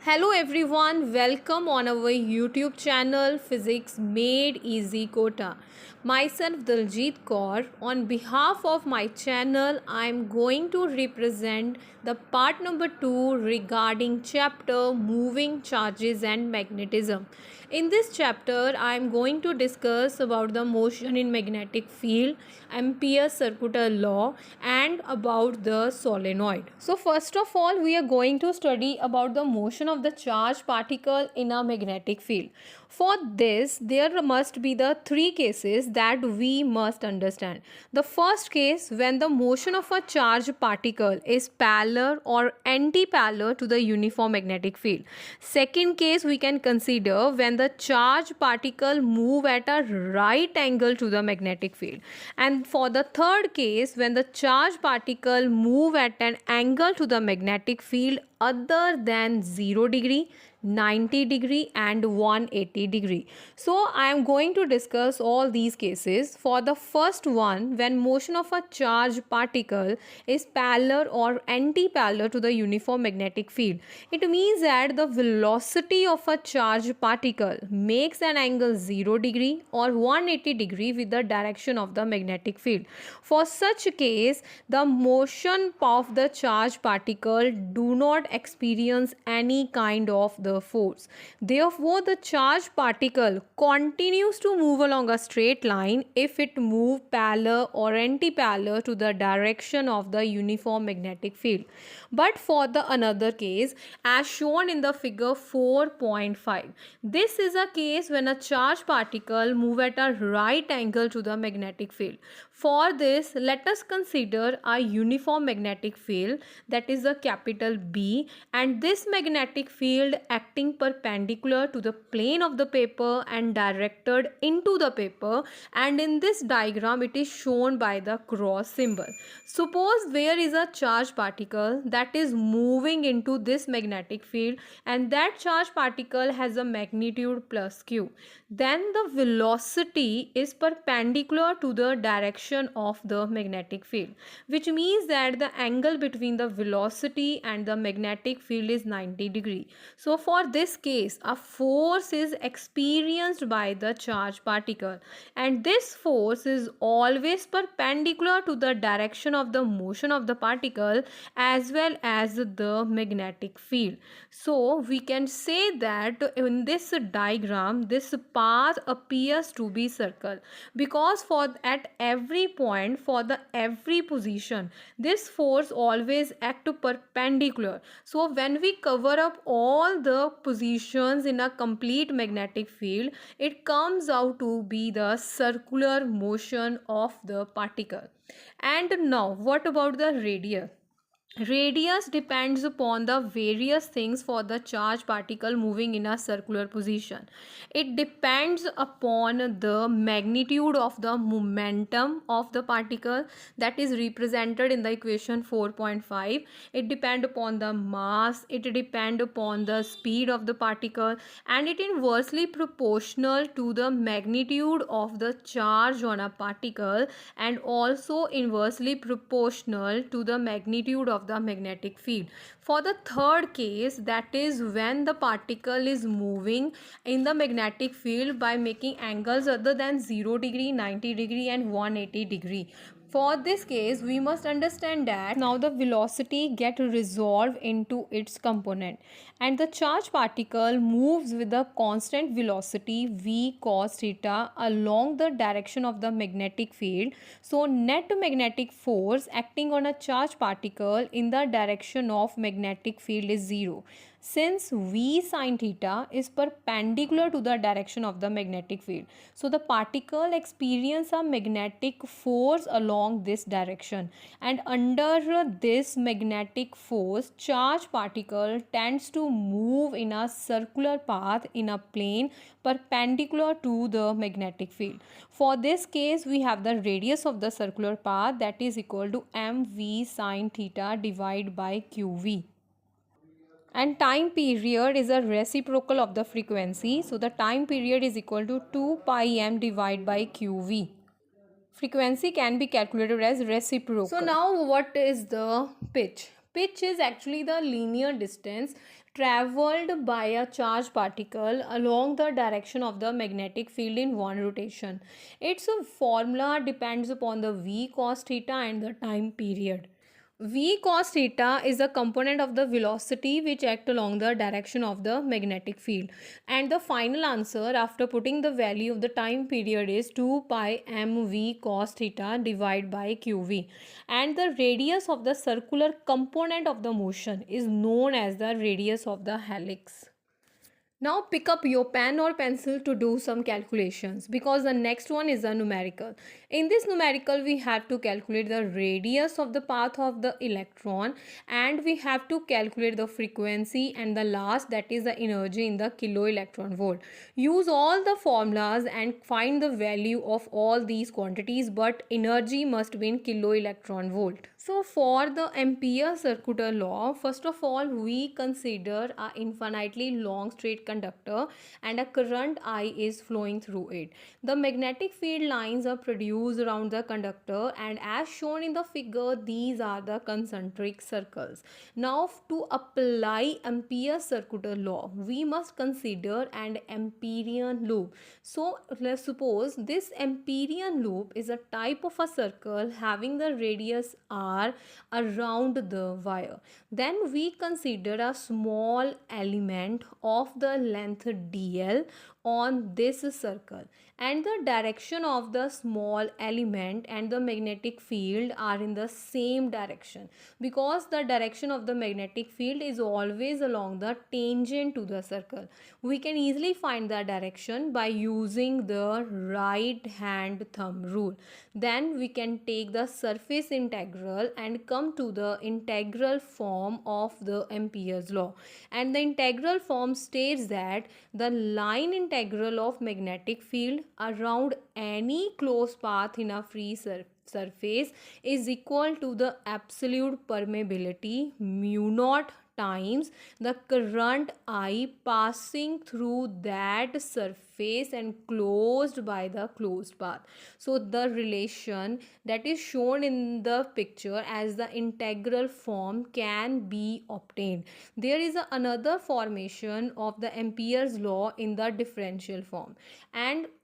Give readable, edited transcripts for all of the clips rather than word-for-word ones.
Hello everyone, welcome on our YouTube channel Physics Made Easy Kota. Myself Daljit Kaur. On behalf of my channel, I am going to represent the part number 2 regarding chapter Moving Charges and Magnetism. In this chapter, I am going to discuss about the motion in magnetic field, Ampere's circuital law, and about the solenoid. So first of all, we are going to study about the motion of the charged particle in a magnetic field. For this, there must be the three cases that we must understand. The first case, when the motion of a charged particle is parallel or anti-parallel to the uniform magnetic field. Second case, we can consider when the charged particle move at a right angle to the magnetic field. And for the third case, when the charged particle move at an angle to the magnetic field other than 0 degree, 90 degree and 180 degree. So I am going to discuss all these cases. For the first one, when motion of a charged particle is parallel or anti-parallel to the uniform magnetic field, it means that the velocity of a charged particle makes an angle 0 degree or 180 degree with the direction of the magnetic field. For such a case, the motion of the charged particle do not experience any kind of the force. Therefore, the charged particle continues to move along a straight line if it moves parallel or anti-parallel to the direction of the uniform magnetic field. But for the another case, as shown in the figure 4.5, this is a case when a charged particle move at a right angle to the magnetic field. For this, let us consider a uniform magnetic field, that is a capital B, and this magnetic field acting perpendicular to the plane of the paper and directed into the paper, and in this diagram it is shown by the cross symbol. Suppose there is a charged particle that is moving into this magnetic field and that charged particle has a magnitude plus q. Then the velocity is perpendicular to the direction of the magnetic field, which means that the angle between the velocity and the magnetic field is 90 degree. So for this case, a force is experienced by the charged particle, and this force is always perpendicular to the direction of the motion of the particle as well as the magnetic field. So we can say that in this diagram, this path appears to be circle, because for at every point, for the every position, this force always act perpendicular. So when we cover up all the positions in a complete magnetic field, it comes out to be the circular motion of the particle. And now what about the radius? Radius depends upon the various things for the charged particle moving in a circular position. It depends upon the magnitude of the momentum of the particle, that is represented in the equation 4.5. It depends upon the mass, it depends upon the speed of the particle, and it inversely proportional to the magnitude of the charge on a particle, and also inversely proportional to the magnitude of the magnetic field. For the third case, that is when the particle is moving in the magnetic field by making angles other than 0 degree, 90 degree and 180 degree. For this case, we must understand that now the velocity get resolved into its component, and the charged particle moves with a constant velocity v cos theta along the direction of the magnetic field. So net magnetic force acting on a charged particle in the direction of magnetic field is 0, since v sin theta is perpendicular to the direction of the magnetic field. So the particle experience a magnetic force along this direction, and under this magnetic force, charged particle tends to move in a circular path in a plane perpendicular to the magnetic field. For this case, we have the radius of the circular path, that is equal to mv sin theta divided by qv. And time period is a reciprocal of the frequency. So the time period is equal to 2 pi m divided by qv. Frequency can be calculated as reciprocal. So now what is the pitch? Pitch is actually the linear distance traveled by a charged particle along the direction of the magnetic field in one rotation. Its formula depends upon the v cos theta and the time period. V cos theta is a component of the velocity which act along the direction of the magnetic field. And the final answer after putting the value of the time period is 2 pi mv cos theta divided by qv. And the radius of the circular component of the motion is known as the radius of the helix. Now pick up your pen or pencil to do some calculations because the next one is a numerical. In this numerical we have to calculate the radius of the path of the electron and we have to calculate the frequency and the last, that is the energy in the kilo electron volt. Use all the formulas and find the value of all these quantities, but energy must be in kilo electron volt. So for the ampere circuital law, first of all we consider a infinitely long straight conductor and a current I is flowing through it. The magnetic field lines are produced around the conductor and as shown in the figure, these are the concentric circles. Now to apply ampere circuital law, we must consider an Amperian loop. So let's suppose this Amperian loop is a type of a circle having the radius r around the wire. Then we consider a small element of the length dl on this circle, and the direction of the small element and the magnetic field are in the same direction because the direction of the magnetic field is always along the tangent to the circle. We can easily find the direction by using the right hand thumb rule. Then we can take the surface integral and come to the integral form of the Ampere's law, and the integral form states that the line integral of magnetic field around any closed path in a free surface is equal to the absolute permeability mu naught times the current I passing through that surface and closed by the closed path. So the relation that is shown in the picture as the integral form can be obtained. There is another formation of the Ampere's law in the differential form,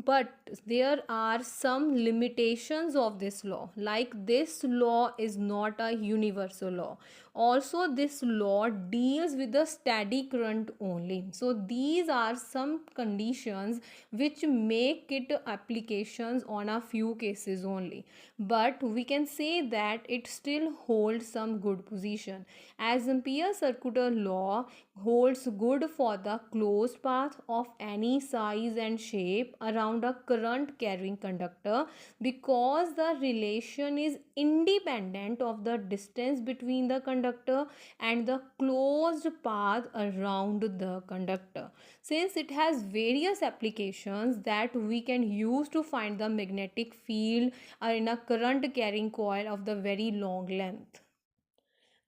but there are some limitations of this law, like this law is not a universal law. Also this law deals with the steady current only. So these are some conditions which make it applications on a few cases only, but we can say that it still holds some good position, as Ampere circuital law holds good for the closed path of any size and shape around a current carrying conductor because the relation is independent of the distance between the conductor and the closed path around the conductor. Since it has various applications that we can use to find the magnetic field in a current carrying coil of the very long length.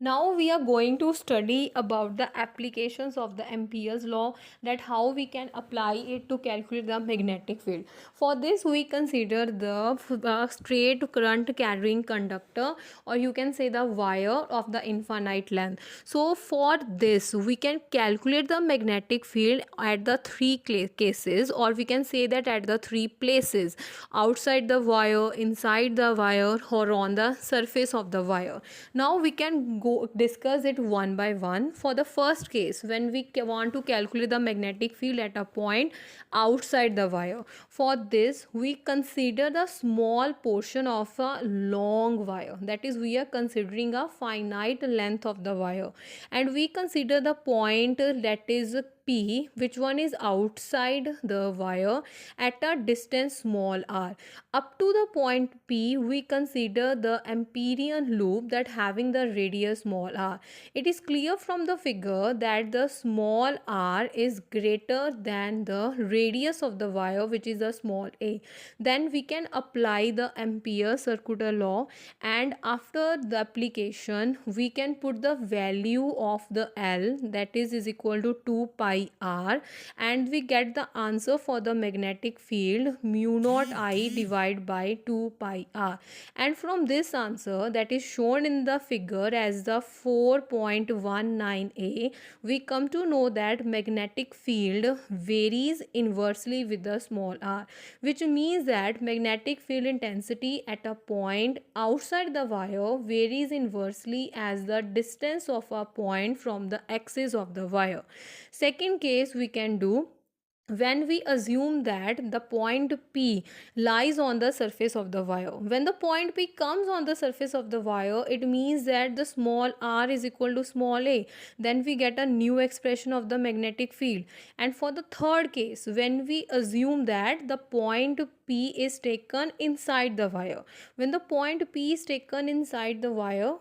Now we are going to study about the applications of the Ampere's law, that how we can apply it to calculate the magnetic field. For this we consider the straight current carrying conductor, or you can say the wire of the infinite length. So for this we can calculate the magnetic field at the three cases, or we can say that at the three places: outside the wire, inside the wire, or on the surface of the wire. Now we can discuss it one by one. For the first case, when we want to calculate the magnetic field at a point outside the wire, for this we consider the small portion of a long wire, that is we are considering a finite length of the wire, and we consider the point that is P, which one is outside the wire at a distance small r. Up to the point P, we consider the Amperian loop that having the radius small r. It is clear from the figure that the small r is greater than the radius of the wire, which is the small a. Then we can apply the Ampere circuital law, and after the application we can put the value of the L, that is equal to 2 pi pi r, and we get the answer for the magnetic field mu naught I divided by 2 pi r. And from this answer that is shown in the figure as the 4.19a, we come to know that magnetic field varies inversely with the small r, which means that magnetic field intensity at a point outside the wire varies inversely as the distance of a point from the axis of the wire. Second case we can do when we assume that the point P lies on the surface of the wire. When the point P comes on the surface of the wire, it means that the small r is equal to small a. Then we get a new expression of the magnetic field. And for the third case, when we assume that the point P is taken inside the wire. When the point P is taken inside the wire,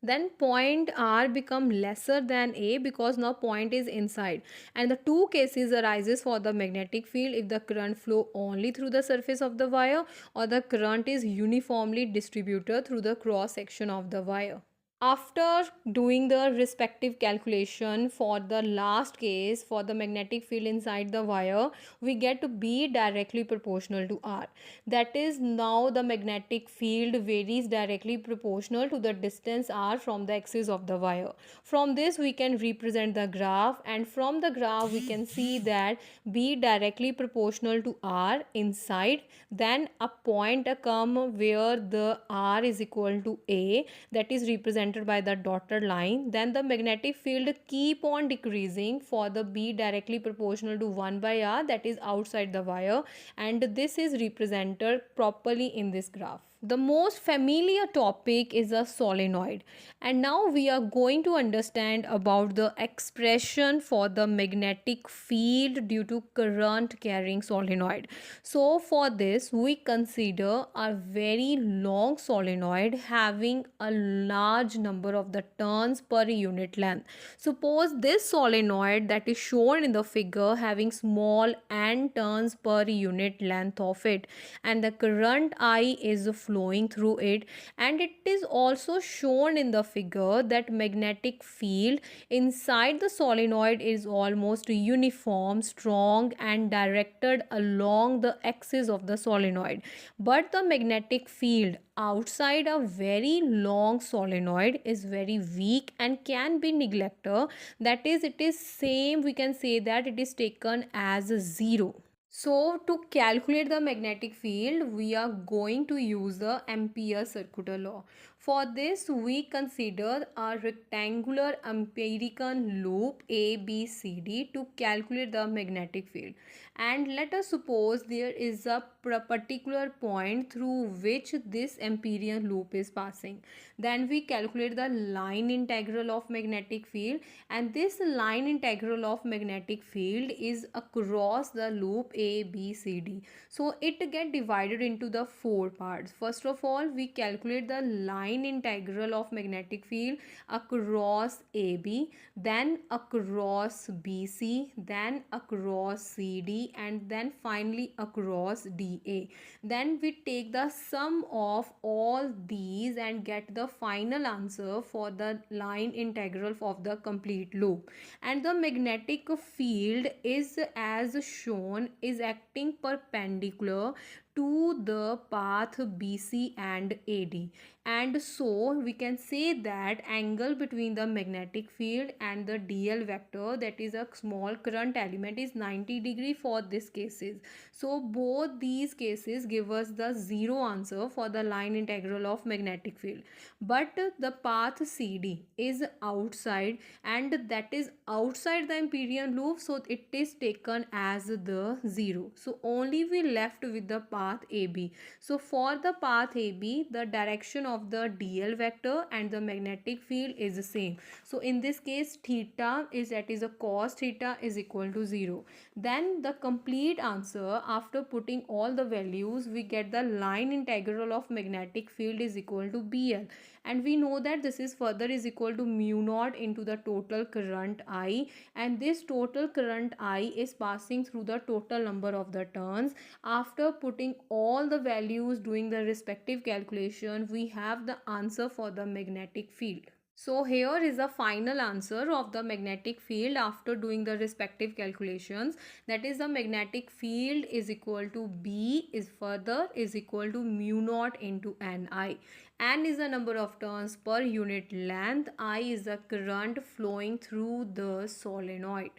then point r become lesser than a because now point is inside, and the two cases arises for the magnetic field if the current flow only through the surface of the wire or the current is uniformly distributed through the cross section of the wire. After doing the respective calculation for the last case for the magnetic field inside the wire, we get to B directly proportional to R. That is, now the magnetic field varies directly proportional to the distance R from the axis of the wire. From this we can represent the graph, and from the graph we can see that B directly proportional to R inside, then a point come where the R is equal to A, that is represented by the dotted line. Then the magnetic field keep on decreasing for the B directly proportional to 1 by R, that is outside the wire, and this is represented properly in this graph. The most familiar topic is a solenoid, and now we are going to understand about the expression for the magnetic field due to current carrying solenoid. So for this we consider a very long solenoid having a large number of the turns per unit length. Suppose this solenoid that is shown in the figure having small n turns per unit length of it, and the current I is flowing through it, and it is also shown in the figure that magnetic field inside the solenoid is almost uniform, strong and directed along the axis of the solenoid. But the magnetic field outside a very long solenoid is very weak and can be neglected. That is, it is same, we can say that it is taken as 0. So to calculate the magnetic field, we are going to use the Ampere circuital law. For this, we consider a rectangular empirical loop ABCD to calculate the magnetic field. And let us suppose there is a particular point through which this Amperian loop is passing. Then we calculate the line integral of magnetic field, and this line integral of magnetic field is across the loop ABCD. So it get divided into the 4 parts. First of all, we calculate the line integral of magnetic field across AB, then across BC, then across CD, and then finally across DA. Then we take the sum of all these and get the final answer for the line integral of the complete loop. And the magnetic field is, as shown, is acting perpendicular to the path BC and AD, and so we can say that angle between the magnetic field and the DL vector, that is a small current element, is 90 degree for these cases. So both these cases give us the 0 answer for the line integral of magnetic field. But the path CD is outside, and that is outside the Amperian loop, so it is taken as the 0. So only we left with the path AB. So for the path AB, the direction of the DL vector and the magnetic field is the same. So in this case, theta is, that is a cos theta, is equal to 0. Then the complete answer, after putting all the values, we get the line integral of magnetic field is equal to BL, and we know that this is further is equal to mu naught into the total current I, and this total current I is passing through the total number of the turns. After putting all the values, doing the respective calculation, we have the answer for the magnetic field. So here is the final answer of the magnetic field after doing the respective calculations. That is, the magnetic field is equal to B is equal to mu naught into Ni. N is the number of turns per unit length. I is the current flowing through the solenoid.